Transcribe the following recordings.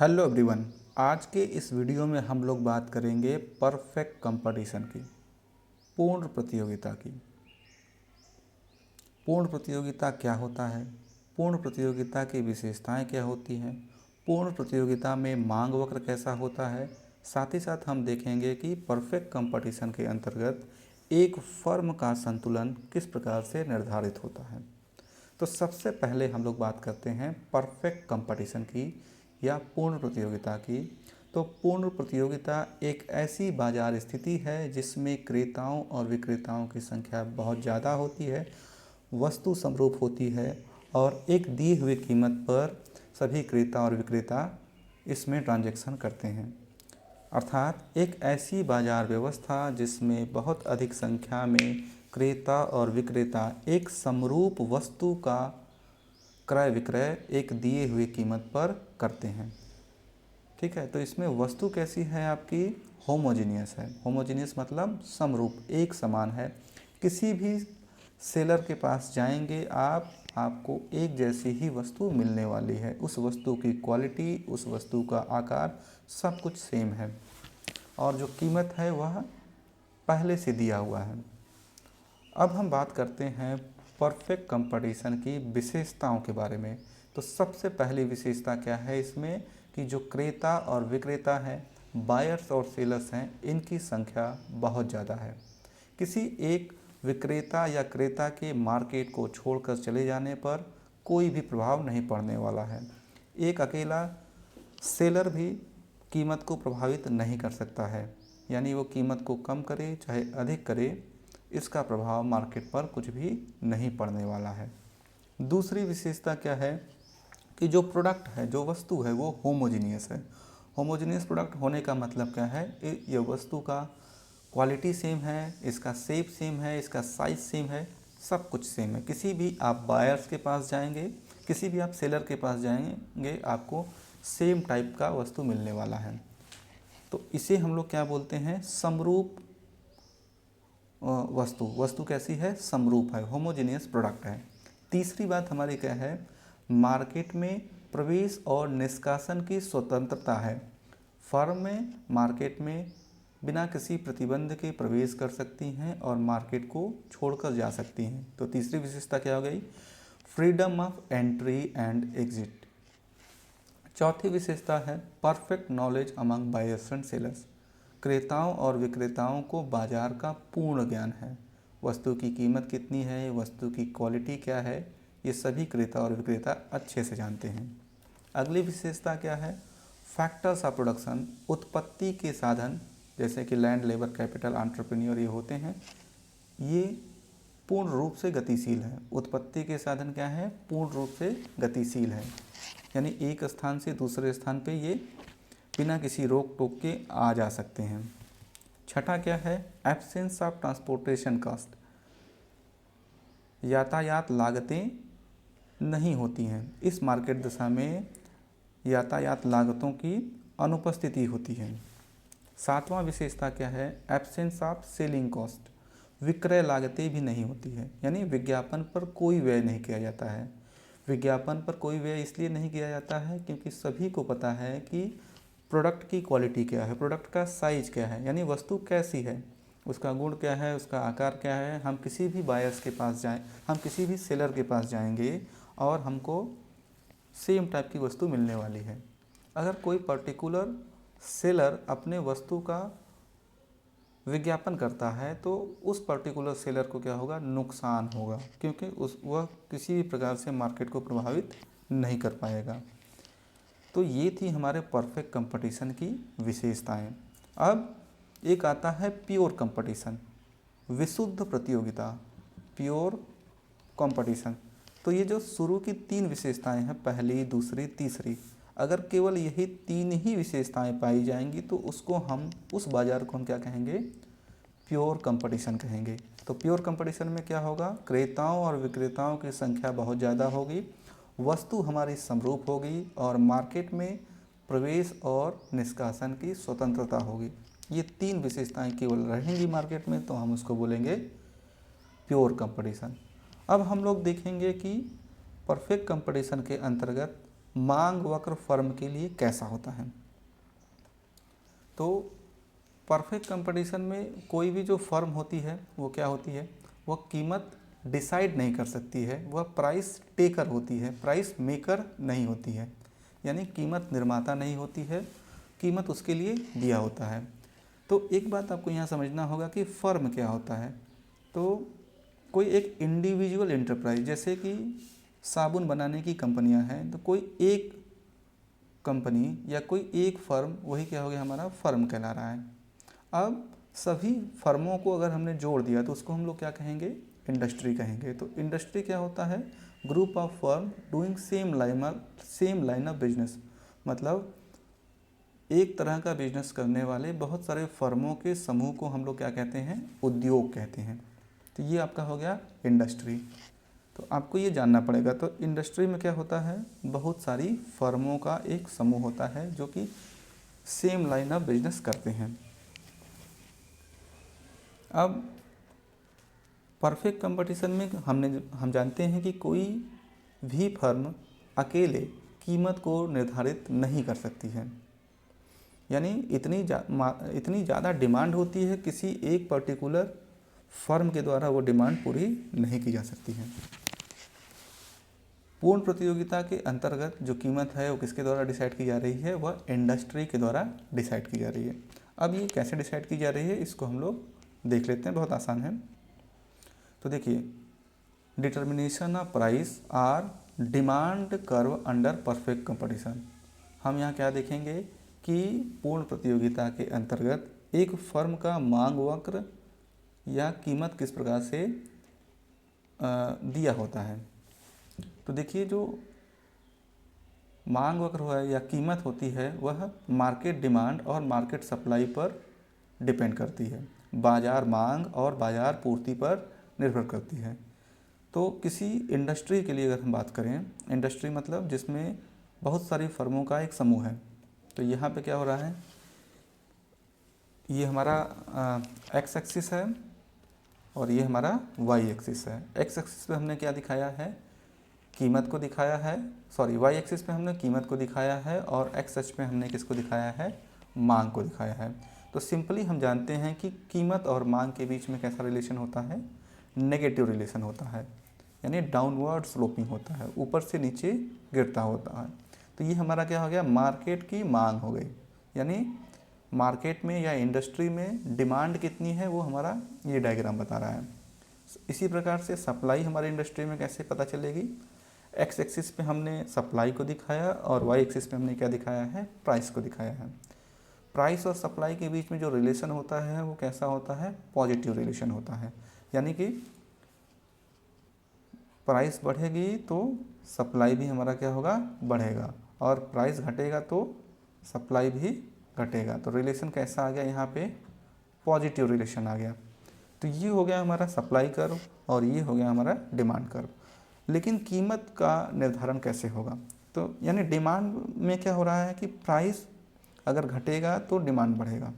Hello everyone. आज के इस वीडियो में हम लोग बात करेंगे परफेक्ट कंपटीशन की, पूर्ण प्रतियोगिता की। पूर्ण प्रतियोगिता क्या होता है, पूर्ण प्रतियोगिता की विशेषताएं क्या होती हैं, पूर्ण प्रतियोगिता में मांग वक्र कैसा होता है, साथ ही साथ हम देखेंगे कि परफेक्ट कंपटीशन के अंतर्गत एक फर्म का संतुलन किस प्रकार से निर्धारित होता है। तो सबसे पहले हम लोग बात करते हैं परफेक्ट कंपटीशन की या पूर्ण प्रतियोगिता की। तो पूर्ण प्रतियोगिता एक ऐसी बाजार स्थिति है जिसमें क्रेताओं और विक्रेताओं की संख्या बहुत ज़्यादा होती है, वस्तु समरूप होती है और एक दी हुई कीमत पर सभी क्रेता और विक्रेता इसमें ट्रांजैक्शन करते हैं। अर्थात एक ऐसी बाजार व्यवस्था जिसमें बहुत अधिक संख्या में क्रेता और विक्रेता एक समरूप वस्तु का क्रय विक्रय एक दिए हुए कीमत पर करते हैं। ठीक है, तो इसमें वस्तु कैसी है आपकी, होमोजीनियस है। होमोजीनियस मतलब समरूप, एक समान है। किसी भी सेलर के पास जाएंगे आपको एक जैसी ही वस्तु मिलने वाली है। उस वस्तु की क्वालिटी, उस वस्तु का आकार सब कुछ सेम है और जो कीमत है वह पहले से दिया हुआ है। अब हम बात करते हैं परफेक्ट कंपटीशन की विशेषताओं के बारे में। तो सबसे पहली विशेषता क्या है इसमें कि जो क्रेता और विक्रेता हैं, बायर्स और सेलर्स हैं, इनकी संख्या बहुत ज़्यादा है। किसी एक विक्रेता या क्रेता के मार्केट को छोड़कर चले जाने पर कोई भी प्रभाव नहीं पड़ने वाला है। एक अकेला सेलर भी कीमत को प्रभावित नहीं कर सकता है, यानी वो कीमत को कम करे चाहे अधिक करे, इसका प्रभाव मार्केट पर कुछ भी नहीं पड़ने वाला है। दूसरी विशेषता क्या है कि जो प्रोडक्ट है, जो वस्तु है, वो होमोजीनियस है। होमोजीनियस प्रोडक्ट होने का मतलब क्या है, ये वस्तु का क्वालिटी सेम है, इसका शेप सेम है, इसका साइज सेम है, सब कुछ सेम है। किसी भी आप बायर्स के पास जाएंगे, किसी भी आप सेलर के पास जाएंगे, आपको सेम टाइप का वस्तु मिलने वाला है। तो इसे हम लोग क्या बोलते हैं, समरूप वस्तु कैसी है, समरूप है, होमोजेनियस प्रोडक्ट है। तीसरी बात हमारी क्या है, मार्केट में प्रवेश और निष्कासन की स्वतंत्रता है। फर्म में मार्केट में बिना किसी प्रतिबंध के प्रवेश कर सकती हैं और मार्केट को छोड़कर जा सकती हैं। तो तीसरी विशेषता क्या हो गई, freedom of entry and exit. चौथी विशेषता है perfect knowledge among buyers and sellers. क्रेताओं और विक्रेताओं को बाजार का पूर्ण ज्ञान है। वस्तु की कीमत कितनी है, वस्तु की क्वालिटी क्या है, ये सभी क्रेता और विक्रेता अच्छे से जानते हैं। अगली विशेषता क्या है, फैक्टर्स ऑफ प्रोडक्शन। उत्पत्ति के साधन जैसे कि लैंड, लेबर, कैपिटल, एंटरप्रेन्योर ये होते हैं, ये पूर्ण रूप से गतिशील है। उत्पत्ति के साधन क्या है, पूर्ण रूप से गतिशील है, यानी एक स्थान से दूसरे स्थान पे ये बिना किसी रोक टोक के आ जा सकते हैं। छठा क्या है, एब्सेंस ऑफ ट्रांसपोर्टेशन कॉस्ट। यातायात लागतें नहीं होती हैं। इस मार्केट दशा में यातायात लागतों की अनुपस्थिति होती है। सातवां विशेषता क्या है, एब्सेंस ऑफ सेलिंग कॉस्ट। विक्रय लागतें भी नहीं होती है, यानी विज्ञापन पर कोई व्यय नहीं किया जाता है। विज्ञापन पर कोई व्यय इसलिए नहीं किया जाता है क्योंकि सभी को पता है कि प्रोडक्ट की क्वालिटी क्या है, प्रोडक्ट का साइज़ क्या है, यानी वस्तु कैसी है, उसका गुण क्या है, उसका आकार क्या है। हम किसी भी बायर्स के पास जाएं, हम किसी भी सेलर के पास जाएंगे और हमको सेम टाइप की वस्तु मिलने वाली है। अगर कोई पर्टिकुलर सेलर अपने वस्तु का विज्ञापन करता है तो उस पर्टिकुलर सेलर को क्या होगा, नुकसान होगा, क्योंकि वह किसी भी प्रकार से मार्केट को प्रभावित नहीं कर पाएगा। तो ये थी हमारे परफेक्ट कंपटीशन की विशेषताएं। अब एक आता है प्योर कंपटीशन, विशुद्ध प्रतियोगिता, प्योर कंपटीशन। तो ये जो शुरू की तीन विशेषताएं हैं, पहली, दूसरी, तीसरी, अगर केवल यही तीन ही विशेषताएं पाई जाएंगी तो उसको हम, उस बाज़ार को हम क्या कहेंगे, प्योर कंपटीशन कहेंगे। तो प्योर कंपटीशन में क्या होगा, क्रेताओं और विक्रेताओं की संख्या बहुत ज़्यादा होगी, वस्तु हमारी समरूप होगी और मार्केट में प्रवेश और निष्कासन की स्वतंत्रता होगी। ये तीन विशेषताएं केवल रहेंगी मार्केट में तो हम उसको बोलेंगे प्योर कंपटीशन। अब हम लोग देखेंगे कि परफेक्ट कंपटीशन के अंतर्गत मांग वक्र फर्म के लिए कैसा होता है। तो परफेक्ट कंपटीशन में कोई भी जो फर्म होती है वो क्या होती है, वह कीमत डिसाइड नहीं कर सकती है, वह प्राइस टेकर होती है, प्राइस मेकर नहीं होती है। यानी कीमत निर्माता नहीं होती है, कीमत उसके लिए दिया होता है। तो एक बात आपको यहाँ समझना होगा कि फ़र्म क्या होता है। तो कोई एक इंडिविजुअल एंटरप्राइज, जैसे कि साबुन बनाने की कंपनियां हैं, तो कोई एक कंपनी या कोई एक फर्म, वही क्या हो गया हमारा फर्म कहला रहा है। अब सभी फर्मों को अगर हमने जोड़ दिया तो उसको हम लोग क्या कहेंगे, इंडस्ट्री कहेंगे। तो इंडस्ट्री क्या होता है, group of firm doing same line of business. मतलब एक तरह का बिजनेस करने वाले बहुत सारे फर्मों के समूह को हम लोग क्या कहते हैं, उद्योग कहते हैं। तो ये आपका हो गया इंडस्ट्री। तो आपको ये जानना पड़ेगा। तो इंडस्ट्री में क्या होता है, बहुत सारी फर्मों का एक समूह होता है जो कि सेम लाइन ऑफ बिजनेस करते हैं। अब परफेक्ट कंपटीशन में हम जानते हैं कि कोई भी फर्म अकेले कीमत को निर्धारित नहीं कर सकती है। यानी इतनी ज़्यादा डिमांड होती है, किसी एक पर्टिकुलर फर्म के द्वारा वो डिमांड पूरी नहीं की जा सकती है। पूर्ण प्रतियोगिता के अंतर्गत जो कीमत है वो किसके द्वारा डिसाइड की जा रही है, वह इंडस्ट्री के द्वारा डिसाइड की जा रही है। अब ये कैसे डिसाइड की जा रही है इसको हम लोग देख लेते हैं, बहुत आसान है। तो देखिए, determination of price are demand curve under perfect competition. हम यहाँ क्या देखेंगे कि पूर्ण प्रतियोगिता के अंतर्गत एक फर्म का मांग वक्र या कीमत किस प्रकार से दिया होता है। तो देखिए, जो मांग वक्र है या कीमत होती है वह मार्केट डिमांड और मार्केट सप्लाई पर डिपेंड करती है, बाज़ार मांग और बाज़ार पूर्ति पर निर्भर करती है। तो किसी इंडस्ट्री के लिए अगर हम बात करें, इंडस्ट्री मतलब जिसमें बहुत सारी फर्मों का एक समूह है। तो यहाँ पे क्या हो रहा है, ये हमारा एक्स एक्सिस है और ये हमारा वाई एक्सिस है। एक्स एक्सिस पे हमने क्या दिखाया है, कीमत को दिखाया है, सॉरी वाई एक्सिस पे हमने कीमत को दिखाया है और एक्स एक्सिस पे हमने किसको दिखाया है, मांग को दिखाया है। तो सिंपली हम जानते हैं कि कीमत और मांग के बीच में कैसा रिलेशन होता है, नेगेटिव रिलेशन होता है, यानी डाउनवर्ड स्लोपिंग होता है, ऊपर से नीचे गिरता होता है। तो ये हमारा क्या हो गया, मार्केट की मांग हो गई। यानी मार्केट में या इंडस्ट्री में डिमांड कितनी है वो हमारा ये डायग्राम बता रहा है। इसी प्रकार से सप्लाई हमारे इंडस्ट्री में कैसे पता चलेगी, एक्स एक्सिस पे हमने सप्लाई को दिखाया और वाई एक्सिस पे हमने क्या दिखाया है, प्राइस को दिखाया है। प्राइस और सप्लाई के बीच में जो रिलेशन होता है वो कैसा होता है, पॉजिटिव रिलेशन होता है। यानी कि प्राइस बढ़ेगी तो सप्लाई भी हमारा क्या होगा, बढ़ेगा, और प्राइस घटेगा तो सप्लाई भी घटेगा। तो रिलेशन कैसा आ गया यहाँ पे, पॉजिटिव रिलेशन आ गया। तो ये हो गया हमारा सप्लाई कर्व और ये हो गया हमारा डिमांड कर्व। लेकिन कीमत का निर्धारण कैसे होगा, तो यानी डिमांड में क्या हो रहा है कि प्राइस अगर घटेगा तो डिमांड बढ़ेगा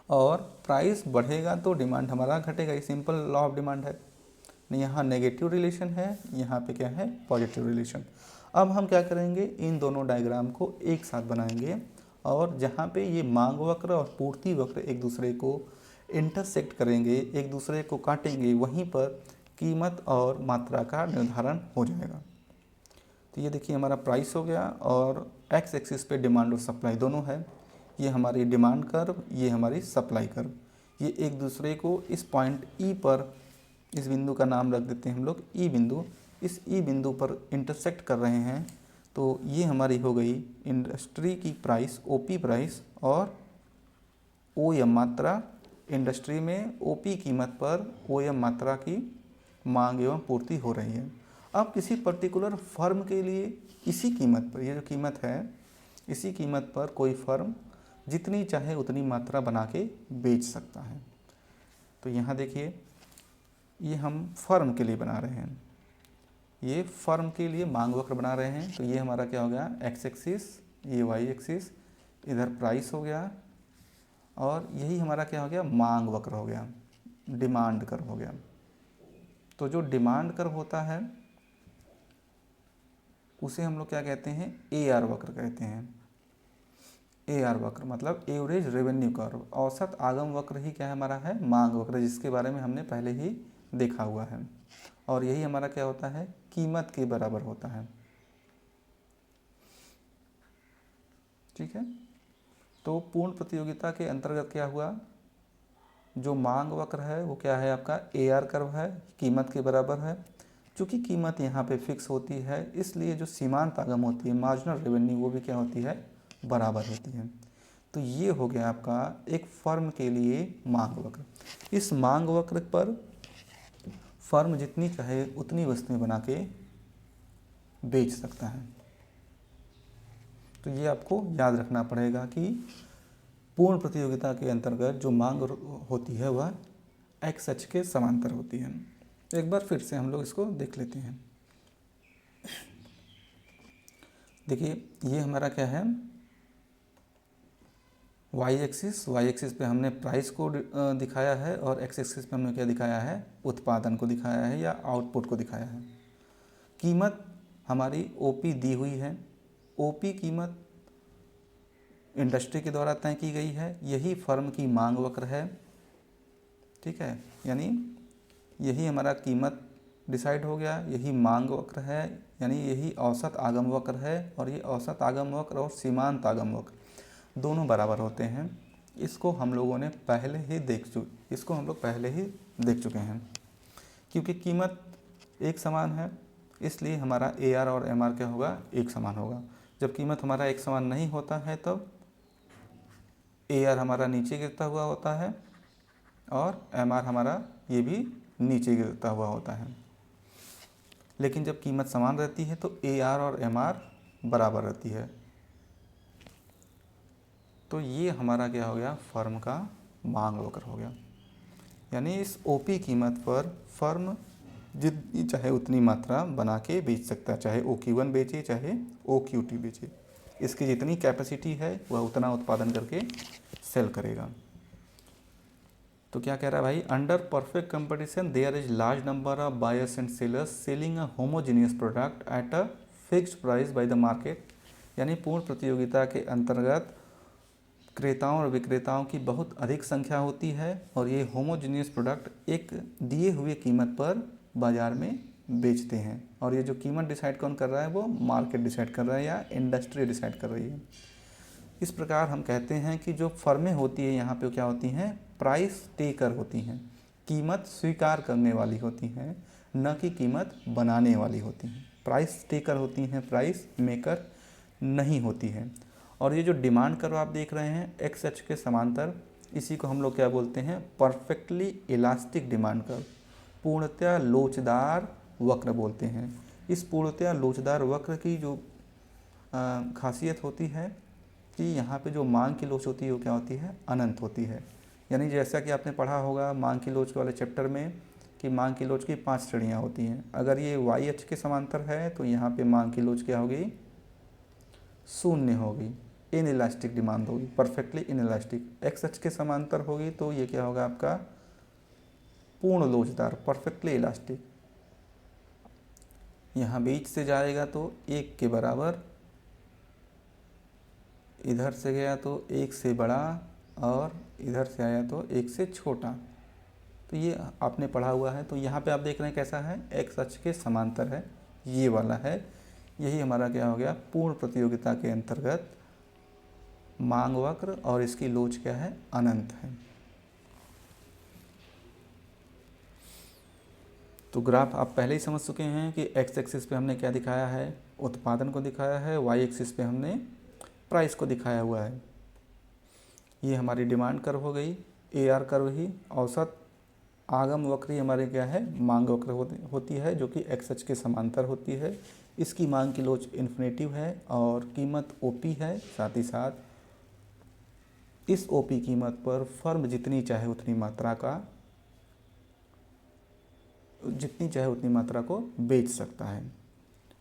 और प्राइस बढ़ेगा तो डिमांड हमारा घटेगा। ये सिंपल लॉ ऑफ डिमांड है। यहाँ नेगेटिव रिलेशन है, यहाँ पे क्या है, पॉजिटिव रिलेशन। अब हम क्या करेंगे, इन दोनों डायग्राम को एक साथ बनाएंगे और जहाँ पे ये मांग वक्र और पूर्ति वक्र एक दूसरे को इंटरसेक्ट करेंगे, एक दूसरे को काटेंगे, वहीं पर कीमत और मात्रा का निर्धारण हो जाएगा। तो ये देखिए हमारा प्राइस हो गया और एक्स एक्सिस पे डिमांड और सप्लाई दोनों है। ये हमारी डिमांड कर्व, ये हमारी सप्लाई कर्व, ये एक दूसरे को इस पॉइंट ई पर, इस बिंदु का नाम रख देते हैं हम लोग ई बिंदु, इस ई बिंदु पर इंटरसेक्ट कर रहे हैं। तो ये हमारी हो गई इंडस्ट्री की प्राइस, ओपी प्राइस, और ओएम मात्रा। इंडस्ट्री में ओपी कीमत पर ओएम मात्रा की मांग एवं पूर्ति हो रही है। अब किसी पर्टिकुलर फर्म के लिए इसी कीमत पर, ये जो कीमत है, इसी कीमत पर कोई फर्म जितनी चाहे उतनी मात्रा बना के बेच सकता है। तो यहाँ देखिए, ये हम फर्म के लिए बना रहे हैं, ये फर्म के लिए मांग वक्र बना रहे हैं। तो ये हमारा क्या हो गया, एक्स एक्सिस, ये वाई एक्सिस, इधर प्राइस हो गया और यही हमारा क्या हो गया, मांग वक्र हो गया, डिमांड कर्व हो गया। तो जो डिमांड कर्व होता है उसे हम लोग क्या कहते हैं, AR वक्र कहते हैं। AR वक्र मतलब एवरेज रेवेन्यू कर्व, औसत आगम वक्र ही क्या है हमारा है, मांग वक्र, जिसके बारे में हमने पहले ही देखा हुआ है। और यही हमारा क्या होता है, कीमत के बराबर होता है। ठीक है, तो पूर्ण प्रतियोगिता के अंतर्गत क्या हुआ, जो मांग वक्र है वो क्या है आपका, AR कर्व है, कीमत के बराबर है। चूँकि कीमत यहाँ पे फिक्स होती है, इसलिए जो सीमांत आगम होती है, मार्जिनल रेवेन्यू, वो भी क्या होती है, बराबर होती है। तो ये हो गया आपका एक फर्म के लिए मांग वक्र। इस मांग वक्र पर फर्म जितनी चाहे उतनी वस्तुएं बना के बेच सकता है। तो ये आपको याद रखना पड़ेगा कि पूर्ण प्रतियोगिता के अंतर्गत जो मांग होती है वह एक्स अक्ष के समांतर होती है। एक बार फिर से हम लोग इसको देख लेते हैं। देखिए ये हमारा क्या है, वाई एक्सिस पे हमने प्राइस को दिखाया है, और एक्स एक्सिस पे हमने क्या दिखाया है, उत्पादन को दिखाया है या आउटपुट को दिखाया है। कीमत हमारी ओपी दी हुई है, ओपी कीमत इंडस्ट्री के द्वारा तय की गई है, यही फर्म की मांग वक्र है। ठीक है, यानी यही हमारा कीमत डिसाइड हो गया, यही मांग वक्र है, यानी यही औसत आगम वक्र है, और ये औसत आगम वक्र और सीमांत आगम वक्र दोनों बराबर होते हैं। इसको हम लोग पहले ही देख चुके हैं। क्योंकि कीमत एक समान है, इसलिए हमारा AR और MR क्या होगा, एक समान होगा। जब कीमत हमारा एक समान नहीं होता है तब AR हमारा नीचे गिरता हुआ होता है, और MR हमारा ये भी नीचे गिरता हुआ होता है। लेकिन जब कीमत समान रहती है तो AR और MR बराबर रहती है। तो ये हमारा क्या हो गया, फर्म का मांग वक्र हो गया। यानी इस OP कीमत पर फर्म जितनी चाहे उतनी मात्रा बना के बेच सकता है, चाहे OQ1 बेचे चाहे OQ2 बेचे। इसकी जितनी कैपेसिटी है वह उतना उत्पादन करके सेल करेगा। तो क्या कह रहा है भाई, under perfect competition there is large number of buyers and sellers selling a homogeneous product at a fixed price by the market. यानी पूर्ण प्रतियोगिता के अंतर्गत क्रेताओं और विक्रेताओं की बहुत अधिक संख्या होती है, और ये होमोजीनियस प्रोडक्ट एक दिए हुए कीमत पर बाज़ार में बेचते हैं। और ये जो कीमत डिसाइड कौन कर रहा है, वो मार्केट डिसाइड कर रहा है या इंडस्ट्री डिसाइड कर रही है। इस प्रकार हम कहते हैं कि जो फर्में होती है यहाँ पे क्या होती हैं, प्राइस टेकर होती हैं, कीमत स्वीकार करने वाली होती हैं, न कि कीमत बनाने वाली होती हैं। प्राइस टेकर होती हैं, प्राइस मेकर नहीं होती हैं। और ये जो डिमांड कर्व आप देख रहे हैं एक्स अक्ष के समांतर, इसी को हम लोग क्या बोलते हैं, परफेक्टली इलास्टिक डिमांड कर्व, पूर्णतया लोचदार वक्र बोलते हैं। इस पूर्णतया लोचदार वक्र की जो खासियत होती है कि यहाँ पे जो मांग की लोच होती है वो क्या होती है, अनंत होती है। यानी जैसा कि आपने पढ़ा होगा मांग की लोच वाले चैप्टर में कि मांग की लोच की 5 श्रेणियाँ होती हैं। अगर ये वाई अक्ष के समांतर है तो यहाँ पे मांग की लोच क्या होगी, शून्य होगी, इन इलास्टिक डिमांड होगी, परफेक्टली इन इलास्टिक। एक्स अक्ष के समांतर होगी तो ये क्या होगा आपका, पूर्ण लोचदार, परफेक्टली इलास्टिक। यहाँ बीच से जाएगा तो 1 के बराबर, इधर से गया तो 1 से बड़ा, और इधर से आया तो 1 से छोटा। तो ये आपने पढ़ा हुआ है। तो यहाँ पे आप देख रहे हैं कैसा है, एक्स अक्ष के समांतर है, ये वाला है। यही हमारा क्या हो गया, पूर्ण प्रतियोगिता के अंतर्गत मांग वक्र, और इसकी लोच क्या है, अनंत है। तो ग्राफ आप पहले ही समझ चुके हैं कि एक्स एक्सिस पे हमने क्या दिखाया है, उत्पादन को दिखाया है, वाई एक्सिस पे हमने प्राइस को दिखाया हुआ है। ये हमारी डिमांड कर्व हो गई, AR कर्व ही। औसत आगम वक्र हमारे क्या है, मांग वक्र होती है, जो कि एक्स अक्ष के समांतर होती है। इसकी मांग की लोच इन्फिनेटिव है और कीमत OP है। साथ ही साथ इस OP कीमत पर फर्म जितनी चाहे उतनी मात्रा को बेच सकता है।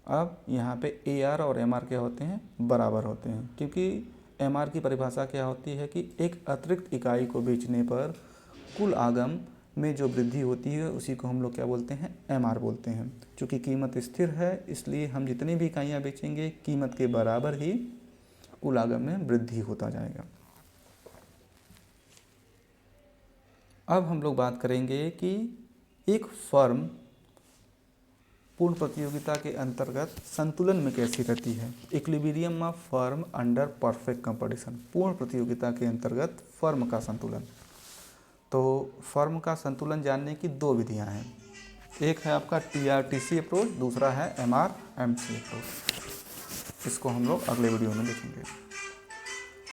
अब यहाँ पे AR और MR क्या होते हैं, बराबर होते हैं, क्योंकि MR की परिभाषा क्या होती है कि एक अतिरिक्त इकाई को बेचने पर कुल आगम में जो वृद्धि होती है उसी को हम लोग क्या बोलते हैं, MR बोलते हैं। चूँकि कीमत स्थिर है इसलिए हम जितनी भी इकाइयाँ बेचेंगे कीमत के बराबर ही कुल लागत में वृद्धि होता जाएगा। अब हम लोग बात करेंगे कि एक फर्म पूर्ण प्रतियोगिता के अंतर्गत संतुलन में कैसी रहती है। Equilibrium of firm under perfect competition, पूर्ण प्रतियोगिता के अंतर्गत फर्म का संतुलन। तो फर्म का संतुलन जानने की दो विधियां हैं, एक है आपका TRTC अप्रोच, दूसरा है MRMC अप्रोच। इसको हम लोग अगले वीडियो में देखेंगे।